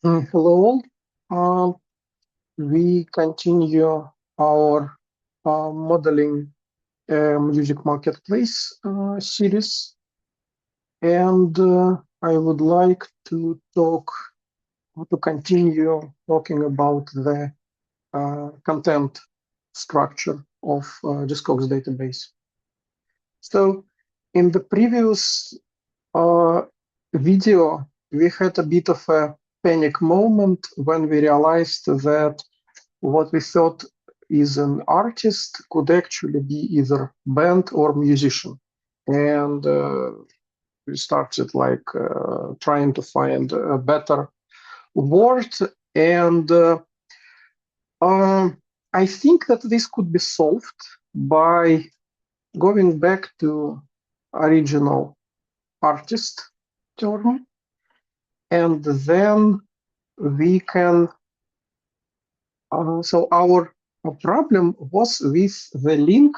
Hello. Uh, we continue our modeling music marketplace series, and I would like to continue talking about the content structure of Discogs database. So, in the previous uh, video, we had a bit of a panic moment when we realized that what we thought is an artist could actually be either band or musician. And we started trying to find a better word. And I think that this could be solved by going back to original artist term. And then we can, so our problem was with the link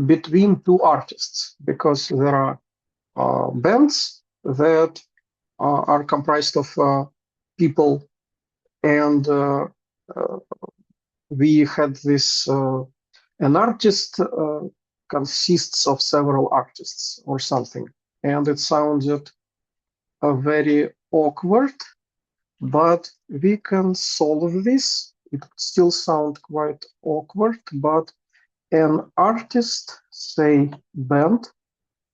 between two artists because there are bands that are comprised of people, and we had this an artist consists of several artists or something, and it sounded very awkward, but we can solve this. It still sounds quite awkward, but an artist, say band,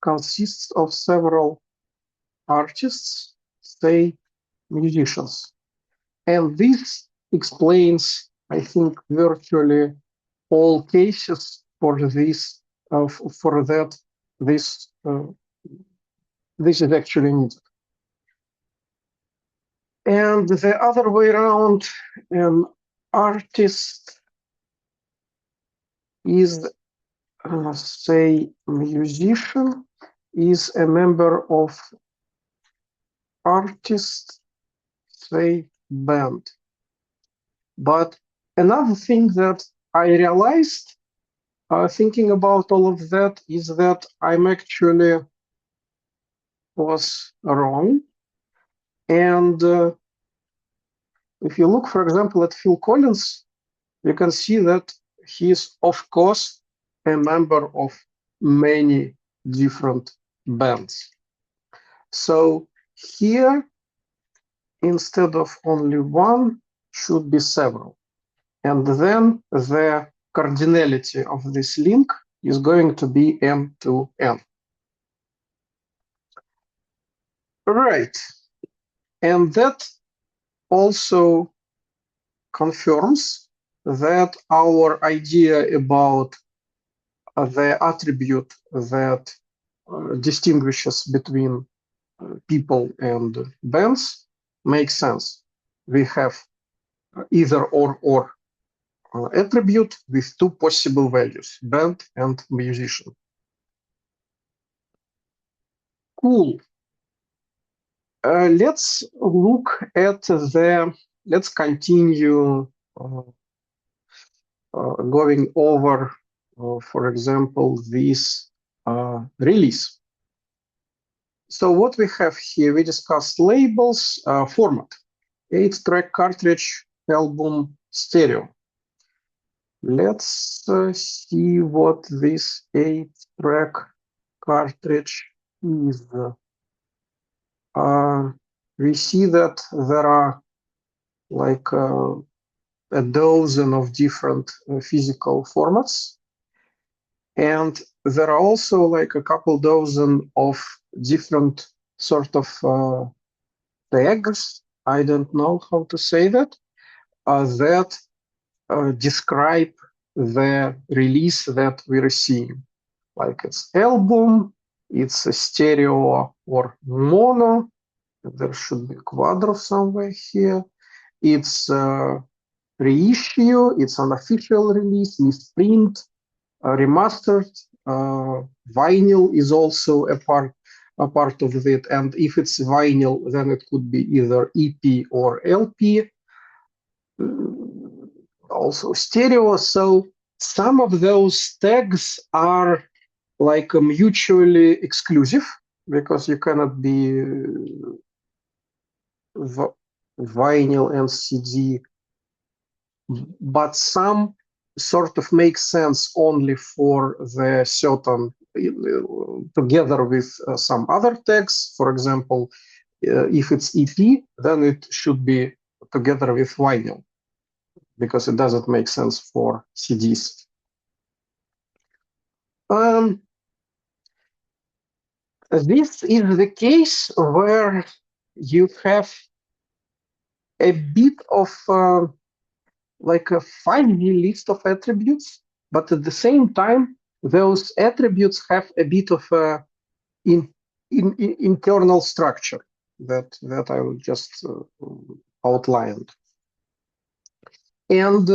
consists of several artists, say musicians. And this explains, I think, virtually all cases for this, for that this is actually needed. And the other way around, an artist is, say, musician, is a member of artist, say, band. But another thing that I realized thinking about all of that is that I'm actually was wrong. And if you look, for example, at Phil Collins, you can see that he is, of course, a member of many different bands. So here, instead of only one, should be several. And then the cardinality of this link is going to be m to n. Right. And that also confirms that our idea about the attribute that distinguishes between people and bands makes sense. We have either or attribute with two possible values, band and musician. Cool. Let's look at let's continue going over, for example, this release. So what we have here, we discussed labels, format, 8-track cartridge, album, stereo. Let's see what this 8-track cartridge is. We see that there are like a dozen of different physical formats. And there are also like a couple dozen of different sort of tags, I don't know how to say that, that describe the release that we're seeing. Like it's album, it's a stereo or mono, there should be quadro somewhere here. It's reissue, it's an official release, misprint, remastered, vinyl is also a part of it. And if it's vinyl, then it could be either EP or LP. Also stereo. So some of those tags are like mutually exclusive because you cannot be vinyl and CD, but some sort of make sense only for the certain, together with some other tags. For example, if it's EP, then it should be together with vinyl, because it doesn't make sense for CDs. This is the case where you have a bit of like a fuzzy list of attributes, but at the same time, those attributes have a bit of internal structure that I will just outlined. And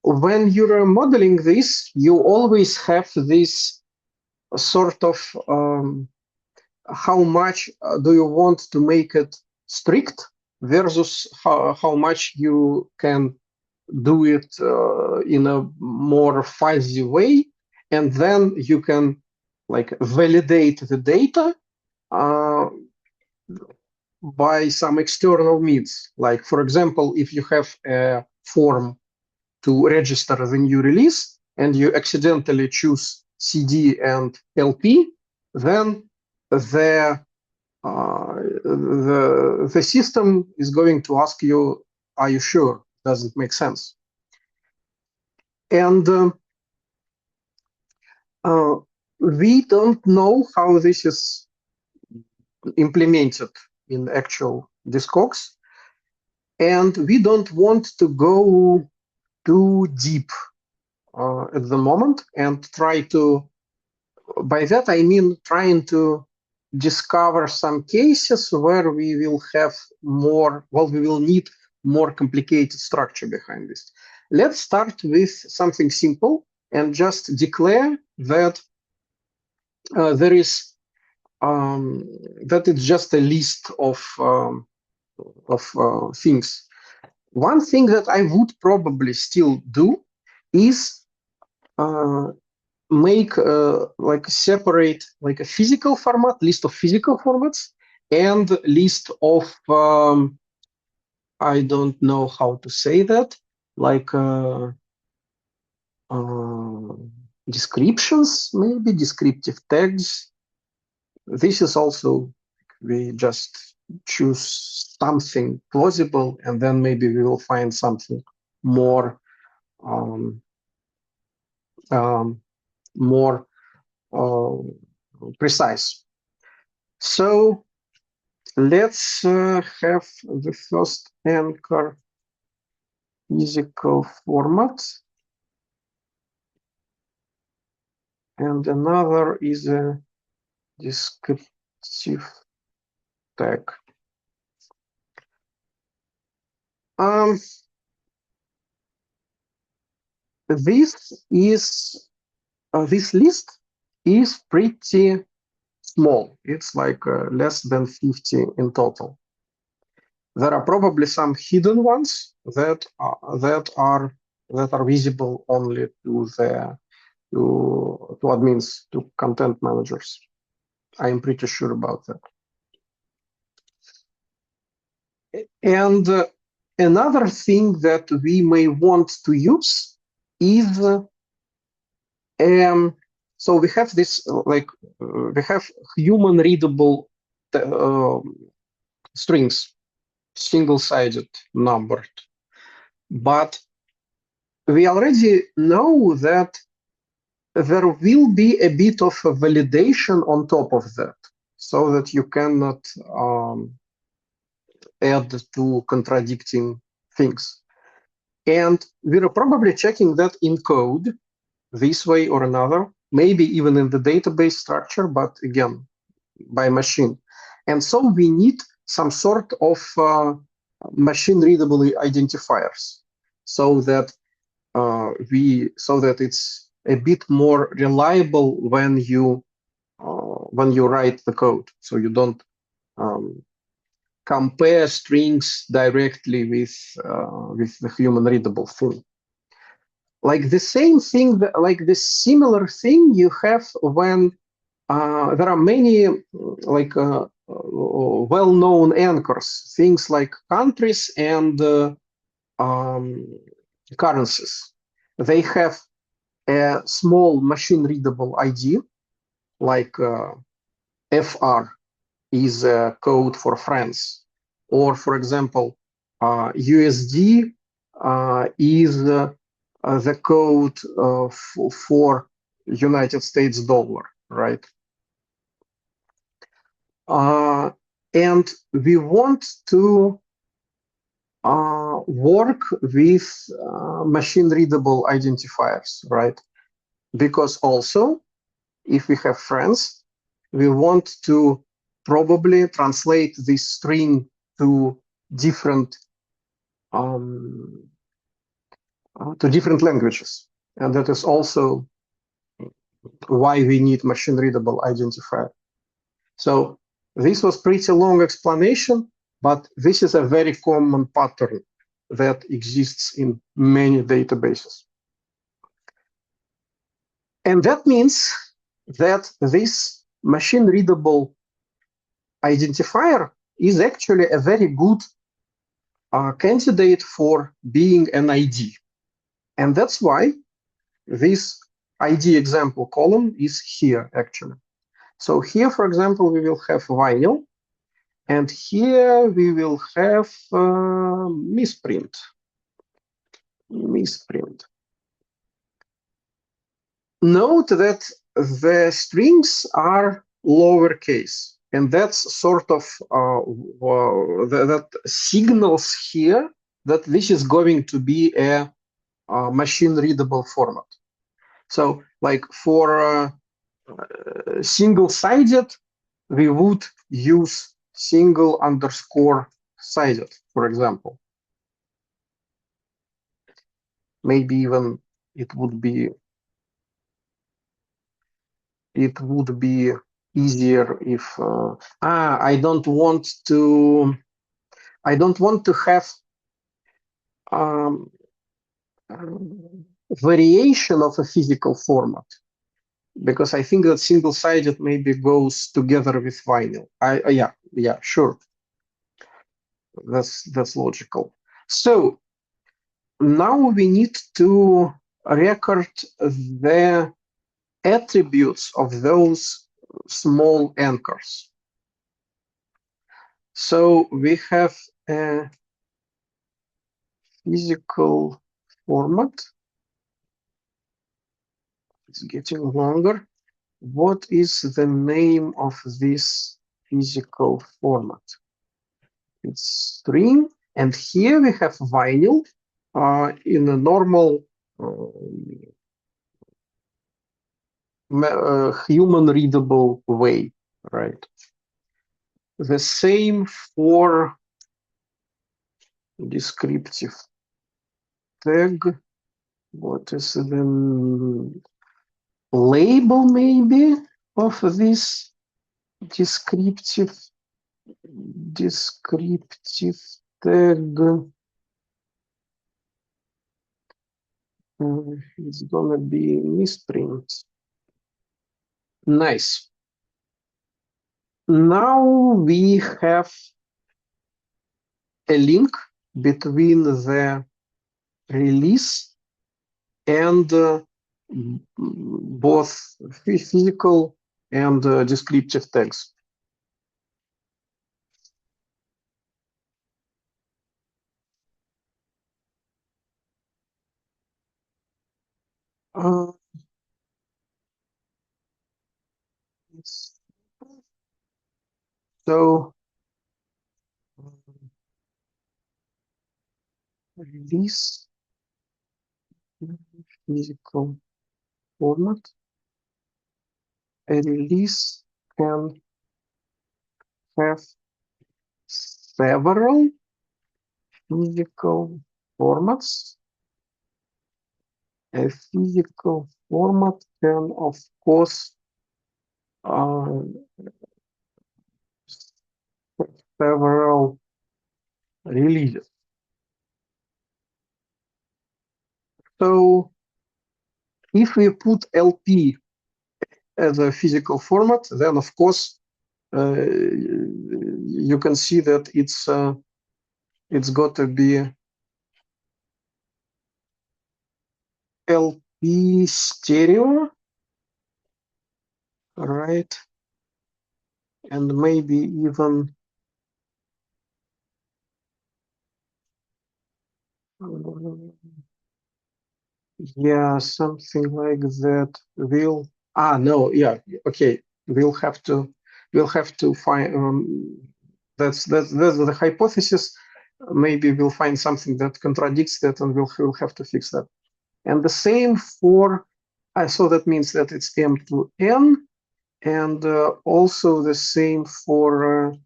when you're modeling this, you always have this sort of how much do you want to make it strict versus how much you can do it in a more fuzzy way, and then you can like validate the data by some external means. Like, for example, if you have a form to register the new release and you accidentally choose CD and LP, then the system is going to ask you, are you sure? Does it make sense? And we don't know how this is implemented in actual Discogs, and we don't want to go too deep at the moment and try to, by that I mean trying to discover some cases where we will have more, well, we will need more complicated structure behind this. Let's start with something simple and just declare that there is that it's just a list of things. One thing that I would probably still do is make like separate like a physical format, list of physical formats, and list of I don't know how to say that, like descriptions, maybe descriptive tags. This is also, we just choose something plausible, and then maybe we will find something more more precise. So let's have the first anchor physical format, and another is a descriptive tag. This list is pretty small. It's like less than 50 in total. There are probably some hidden ones that are visible only to the to admins, to content managers. I am pretty sure about that. And another thing that we may want to use is so we have this like we have human readable strings, single-sided, numbered, but we already know that there will be a bit of a validation on top of that, so that you cannot add to contradicting things. And we're probably checking that in code this way or another, maybe even in the database structure, but again, by machine. And so we need some sort of machine-readable identifiers, so that it's a bit more reliable when you write the code, so you don't compare strings directly with the human readable thing. Like the same thing, like the similar thing you have when there are many like well-known anchors, things like countries and um, currencies. They have a small machine-readable ID, like FR is a code for France, or for example, USD is the code for United States dollar, right? And we want to work with machine-readable identifiers, right? Because also, if we have friends, we want to probably translate this string to different um, languages, and that is also why we need machine-readable identifier. So this was pretty long explanation, but this is a very common pattern that exists in many databases. And that means that this machine-readable identifier is actually a very good candidate for being an ID. And that's why this ID example column is here, actually. So here, for example, we will have vinyl, and here we will have misprint. Note that the strings are lowercase, and that's sort of that signals here that this is going to be a machine-readable format. So, like for single-sided, we would use single underscore sided, for example. Maybe even it would be easier if I don't want to have um, variation of a physical format, because I think that single-sided maybe goes together with vinyl. Yeah, sure, that's logical. So now we need to record the attributes of those small anchors. So we have a physical format. It's getting longer. What is the name of this physical format? It's string, and here we have vinyl in a normal human-readable way, right? The same for descriptive tag. What is the label maybe of this descriptive tag? It's gonna be misprint. Nice. Now we have a link between the release and both physical and descriptive tags. So release physical format. A release can have several physical formats. A physical format can, of course, several releases. So if we put LP as a physical format, then of course you can see that it's got to be LP stereo, right? And maybe even yeah, something like that. Okay. We'll have to find that's the hypothesis. Maybe we'll find something that contradicts that, and we'll have to fix that. And the same for so that means that it's M to N, and also the same for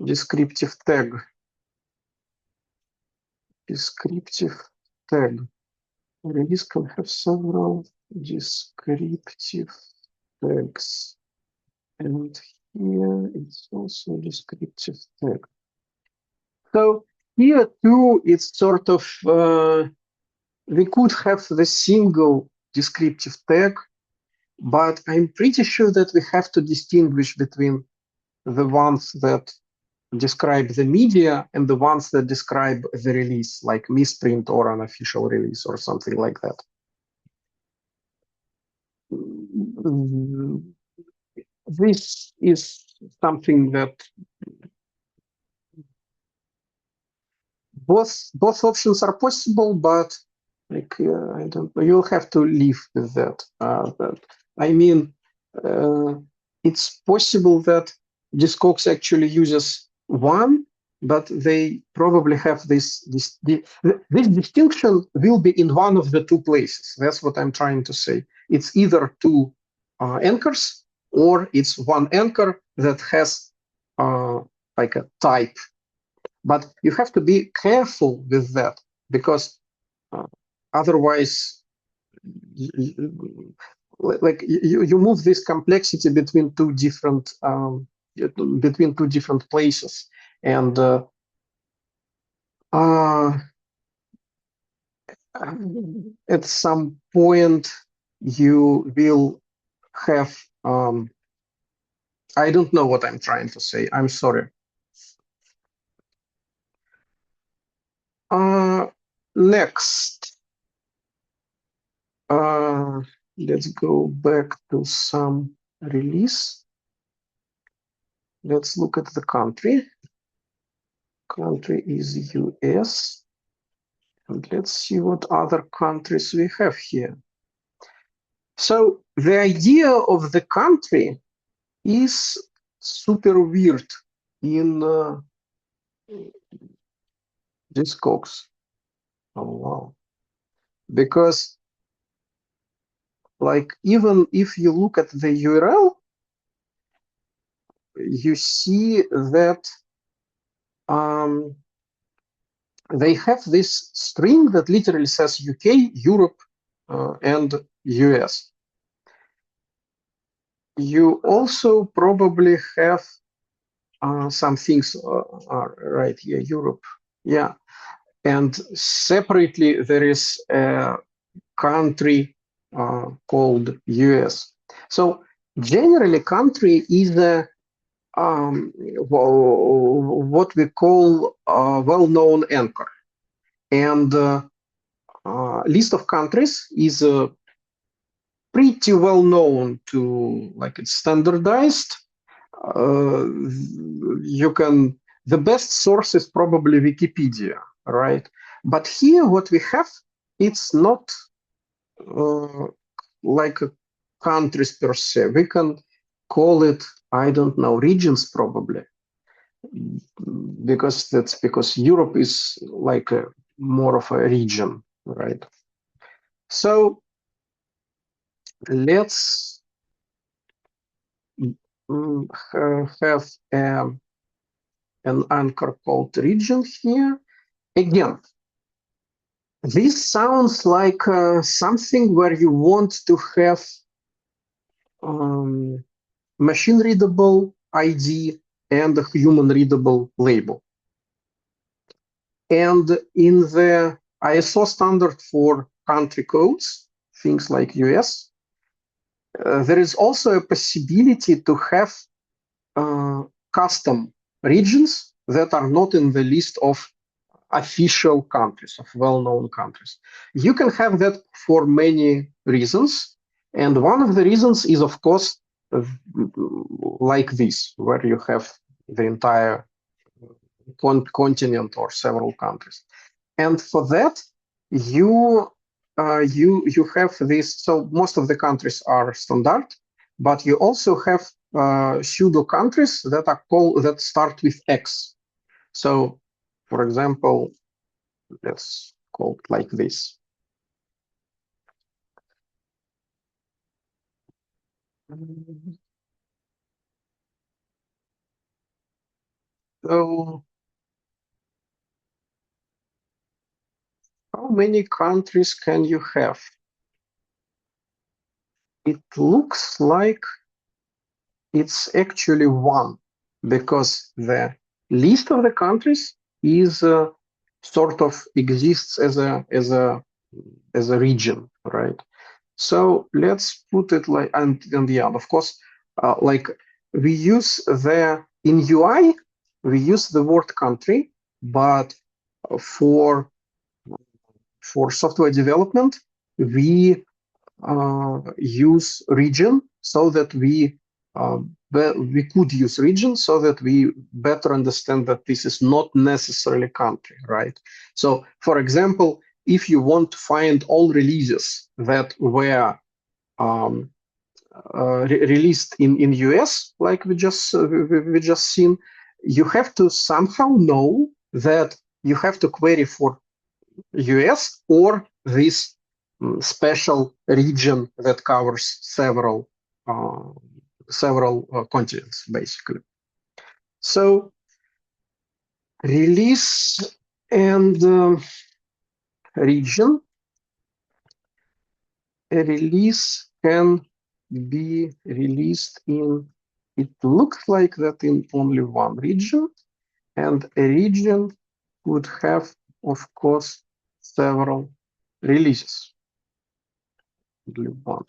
descriptive tag. Descriptive tag. Release can have several descriptive tags. And here it's also descriptive tag. So here too, it's sort of, we could have the single descriptive tag, but I'm pretty sure that we have to distinguish between the ones that describe the media and the ones that describe the release, like misprint or unofficial release or something like that. This is something that both options are possible, but like I don't know, you'll have to live with that. I mean, it's possible that Discogs actually uses one, but they probably have this distinction will be in one of the two places. That's what I'm trying to say. It's either two anchors, or it's one anchor that has like a type. But you have to be careful with that, because otherwise, you move this complexity between two different places, and at some point you will have I don't know what I'm trying to say. I'm sorry. Next, let's go back to some release. Let's look at the country. Country is US. And let's see what other countries we have here. So the idea of the country is super weird in Discogs. Oh, wow. Because like even if you look at the URL, you see that they have this string that literally says UK, Europe, and US. You also probably have some things are right here, Europe. Yeah. And separately, there is a country called US. So generally, country is a what we call a well-known anchor. And list of countries is pretty well known to, like, it's standardized. The best source is probably Wikipedia, right? But here what we have, it's not like countries per se. We can call it, I don't know, regions probably, because Europe is like more of a region, right? So let's have an anchor called region here. Again, this sounds like something where you want to have machine-readable ID and a human-readable label. And in the ISO standard for country codes, things like US, there is also a possibility to have custom regions that are not in the list of official countries, of well-known countries. You can have that for many reasons. And one of the reasons is, of course, like this, where you have the entire continent or several countries. And for that, you have this. So most of the countries are standard, but you also have pseudo countries that are called that start with X. So, for example, let's call it like this. So, how many countries can you have? It looks like it's actually one, because the list of the countries is sort of exists as a region, right? So let's put it like, and yeah, of course, like we use in UI, we use the word country, but for software development, we use region so that we could use region so that we better understand that this is not necessarily country, right? So, for example, if you want to find all releases that were released in US, like we just seen, you have to somehow know that you have to query for US or this special region that covers several continents, basically. So release and region. A release can be released in, it looks like that in only one region, and a region would have, of course, several releases. Only one.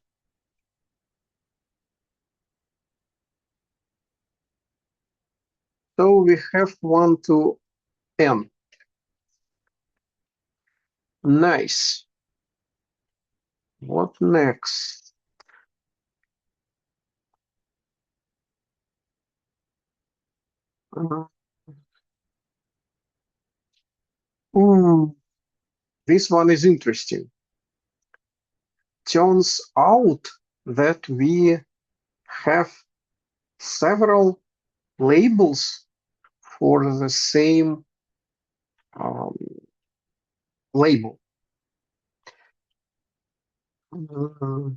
So we have 1 to n. Nice. What next? Uh, this one is interesting. Turns out that we have several labels for the same um, label. Uh,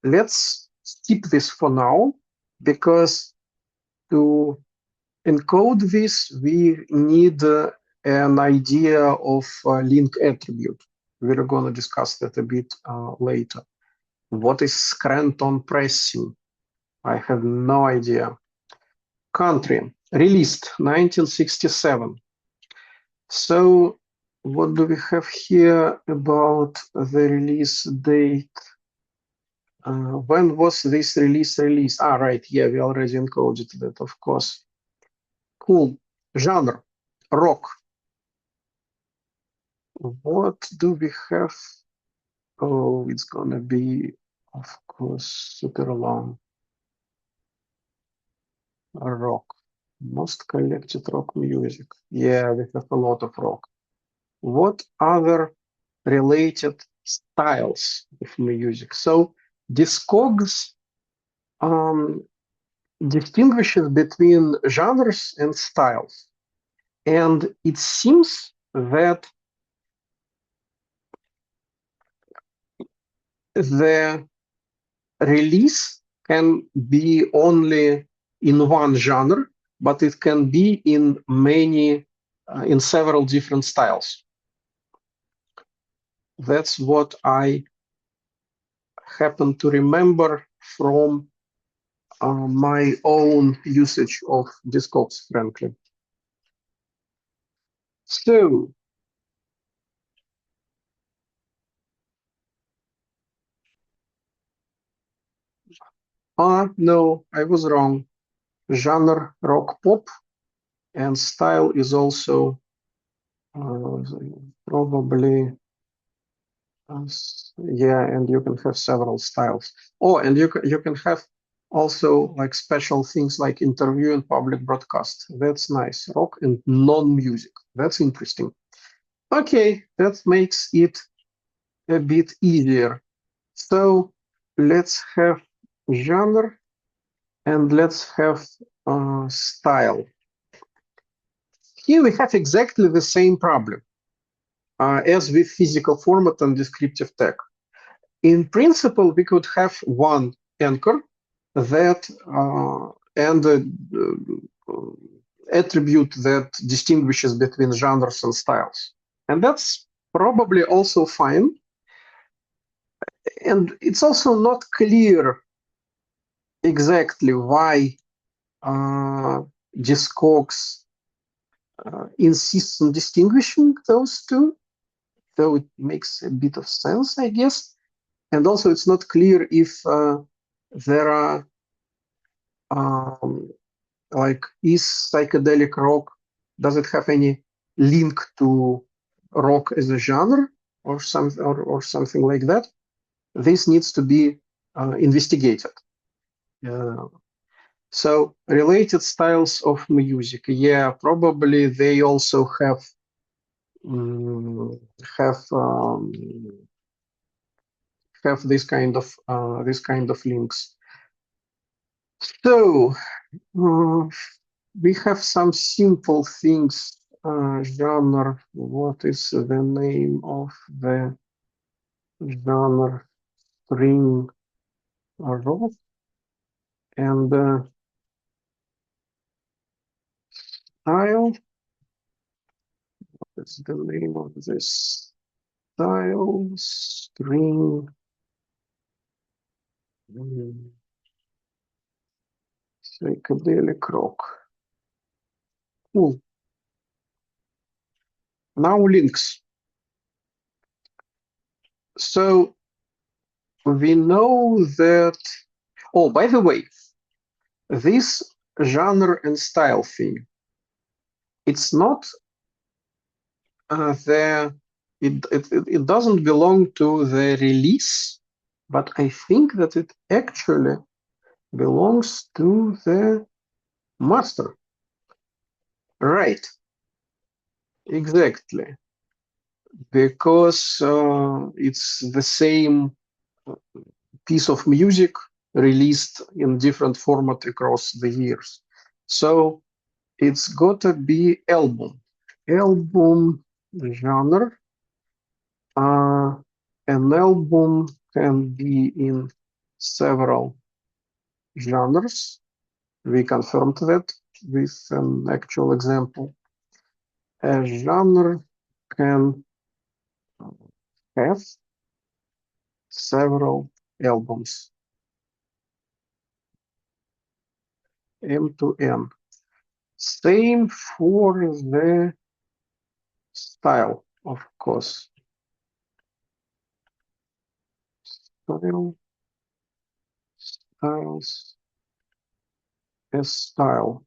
let's skip this for now, because to encode this, we need an idea of link attribute. We're going to discuss that a bit later. What is Scranton pressing? I have no idea. Country, released 1967. So what do we have here about the release date? When was this release released? Ah, right, yeah, we already encoded that, of course. Cool. Genre, rock. What do we have? Oh, it's gonna be, of course, super long. Rock. Most collected rock music. Yeah, we have a lot of rock. What other related styles of music? So Discogs distinguishes between genres and styles. And it seems that the release can be only in one genre, but it can be in in several different styles. That's what I happen to remember from my own usage of Discogs, frankly. So, No, I was wrong. Genre rock pop, and style is also probably yeah, and you can have several styles. Oh, and you can have also like special things like interview and public broadcast. That's nice. Rock and non-music. That's interesting. Okay, that makes it a bit easier. So let's have genre and let's have style. Here we have exactly the same problem as with physical format and descriptive tag. In principle, we could have one anchor that and attribute that distinguishes between genres and styles. And that's probably also fine. And it's also not clear exactly why Discogs insists on distinguishing those two, though it makes a bit of sense, I guess. And also, it's not clear if there are like, is psychedelic rock, does it have any link to rock as a genre or something like that? This needs to be investigated. So related styles of music, yeah, probably they also have have um, have this kind of links. So we have some simple things. Genre. What is the name of the genre? String rock and style. What's the name of this style? String. Psychedelic rock. Cool. Now links. So we know that. Oh, by the way, this genre and style thing, it's not it doesn't belong to the release, but I think that it actually belongs to the master. Right, exactly. Because it's the same piece of music released in different format across the years. So it's gotta be album. Album genre. An album can be in several genres. We confirmed that with an actual example. A genre can have several albums, M to N. Same for the style, of course. Style, styles, as style.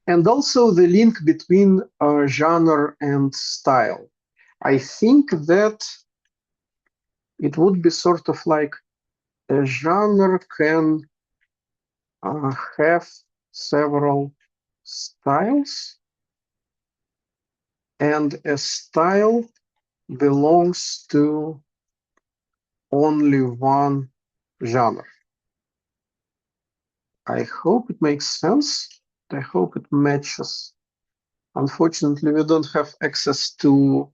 And also the link between genre and style. I think that it would be sort of like a genre can have several styles, and a style belongs to only one genre. I hope it makes sense. I hope it matches. Unfortunately, we don't have access to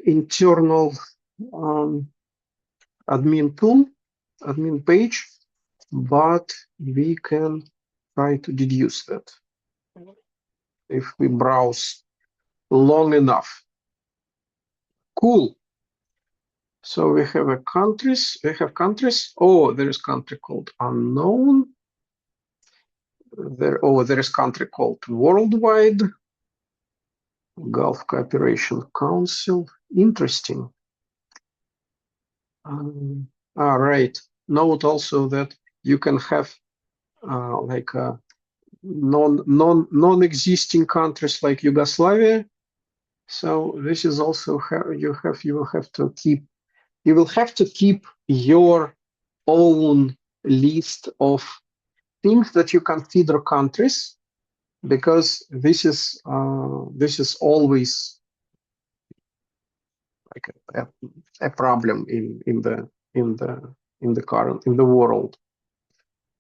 internal admin tool, admin page, but we can try to deduce that if we browse long enough. Cool. So we have a countries. We have countries. Oh, there is country called unknown. There is country called worldwide. Gulf Cooperation Council. Interesting. Right. Note also that you can have like non-existing countries like Yugoslavia. So this is also how you will have to keep your own list of things that you consider countries, because this is always like a problem in the current in the world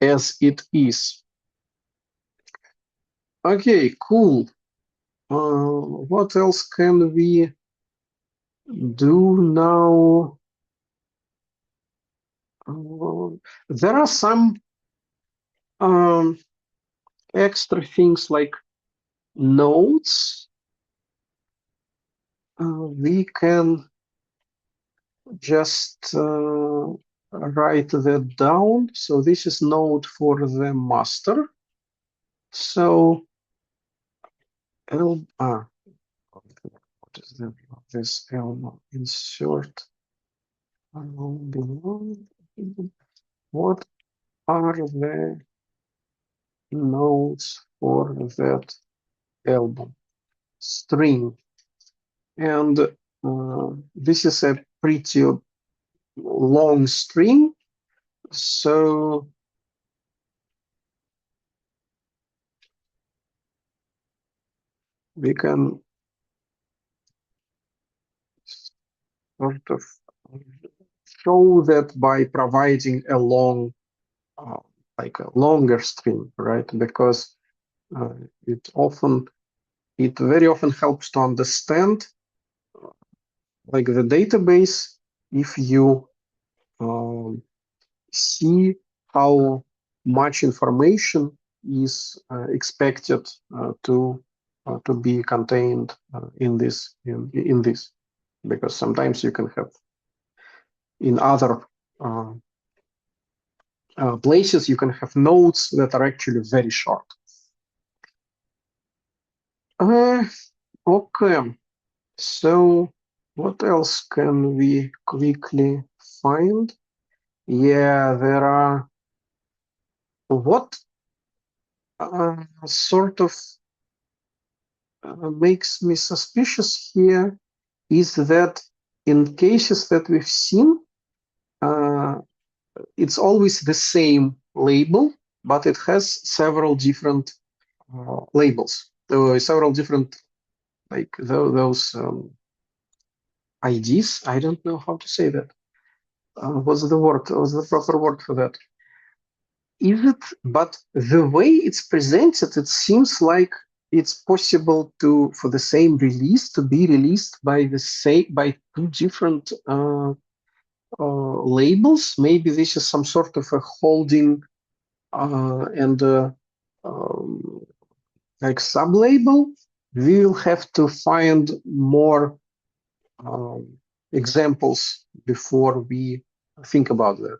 as it is. Okay, cool. What else can we do now? There are some um, extra things like notes. We can just write that down. So this is note for the master. So what is the name of this Elmo? Insert below. What are the notes for that album? String. And this is a pretty long string. So we can sort of show that by providing a long, like a longer string, right? Because uh, it very often helps to understand like the database if you see how much information is expected to be contained in this, because sometimes you can have in other uh, places you can have nodes that are actually very short. Okay, so what else can we quickly find? Yeah, there are what sort of makes me suspicious here is that in cases that we've seen, uh, it's always the same label, but it has several different labels, several different like those IDs. I don't know how to say that. What's the word? What's the proper word for that? Is it? But the way it's presented, it seems like it's possible to for the same release to be released by the same by two different labels. Maybe this is some sort of a holding and like sub-label. We will have to find more examples before we think about that.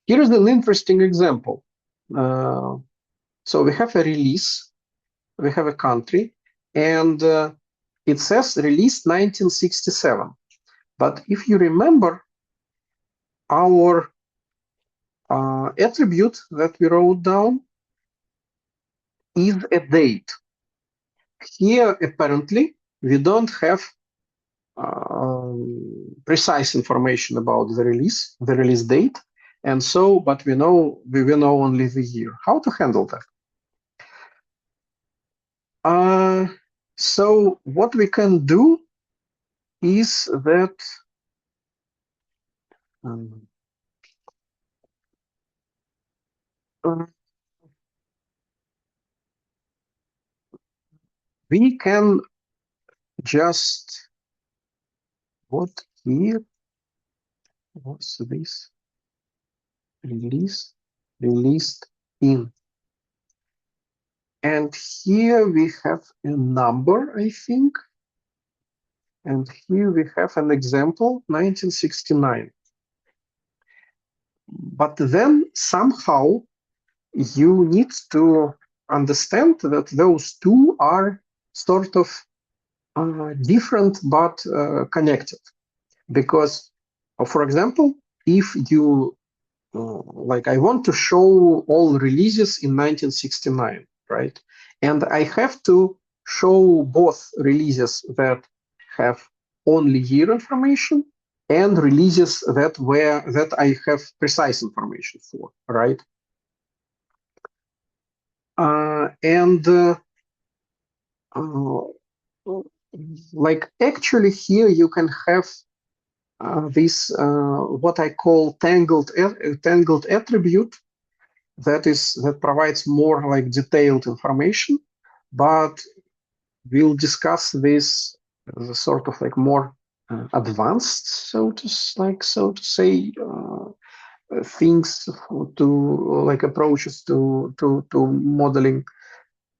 Here is an interesting example. So we have a release, we have a country, and it says released 1967. But if you remember, our attribute that we wrote down is a date. Here, apparently, we don't have precise information about the release date, and so, but we will know only the year. How to handle that? So what we can do is that we can just what here was this released in, and here we have a number, I think, and here we have an example 1969. But then somehow you need to understand that those two are sort of different but connected. Because, for example, if you like, I want to show all releases in 1969, right? And I have to show both releases that have only year information and releases that I have precise information for, right? And uh, like, actually here you can have this what I call tangled attribute that provides more like detailed information, but we'll discuss this as a sort of like more advanced, so to say, things to like approaches to modeling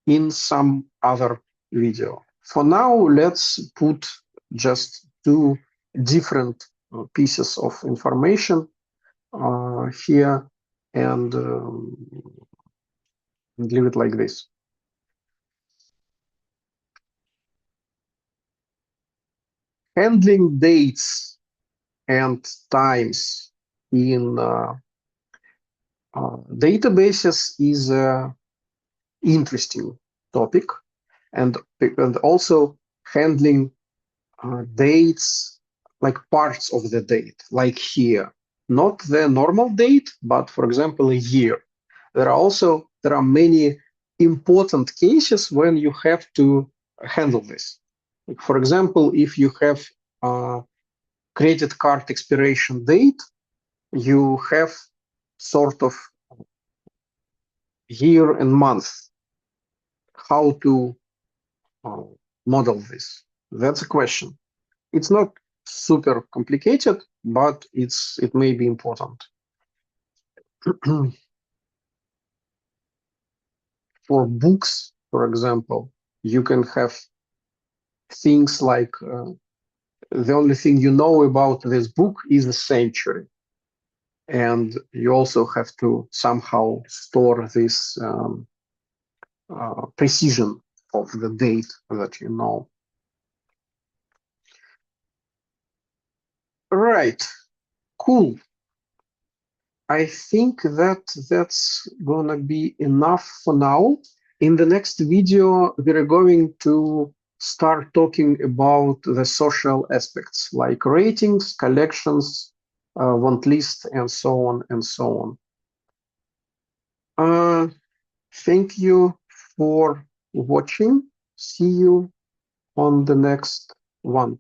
in some other video. For now, let's put just two different pieces of information here and leave it like this. Handling dates and times in databases is an interesting topic, and also handling dates, like parts of the date, like here, not the normal date, but for example, a year. There are many important cases when you have to handle this. Like, for example, if you have a credit card expiration date, you have sort of year and month. How to uh, model this? That's a question. It's not super complicated, but it may be important. For books, for example, you can have things like the only thing you know about this book is the century. And you also have to somehow store this precision of the date that you know. Right, cool. I think that's gonna be enough for now. In the next video, we're going to start talking about the social aspects like ratings, collections, want list, and so on and so on. Thank you for watching. See you on the next one.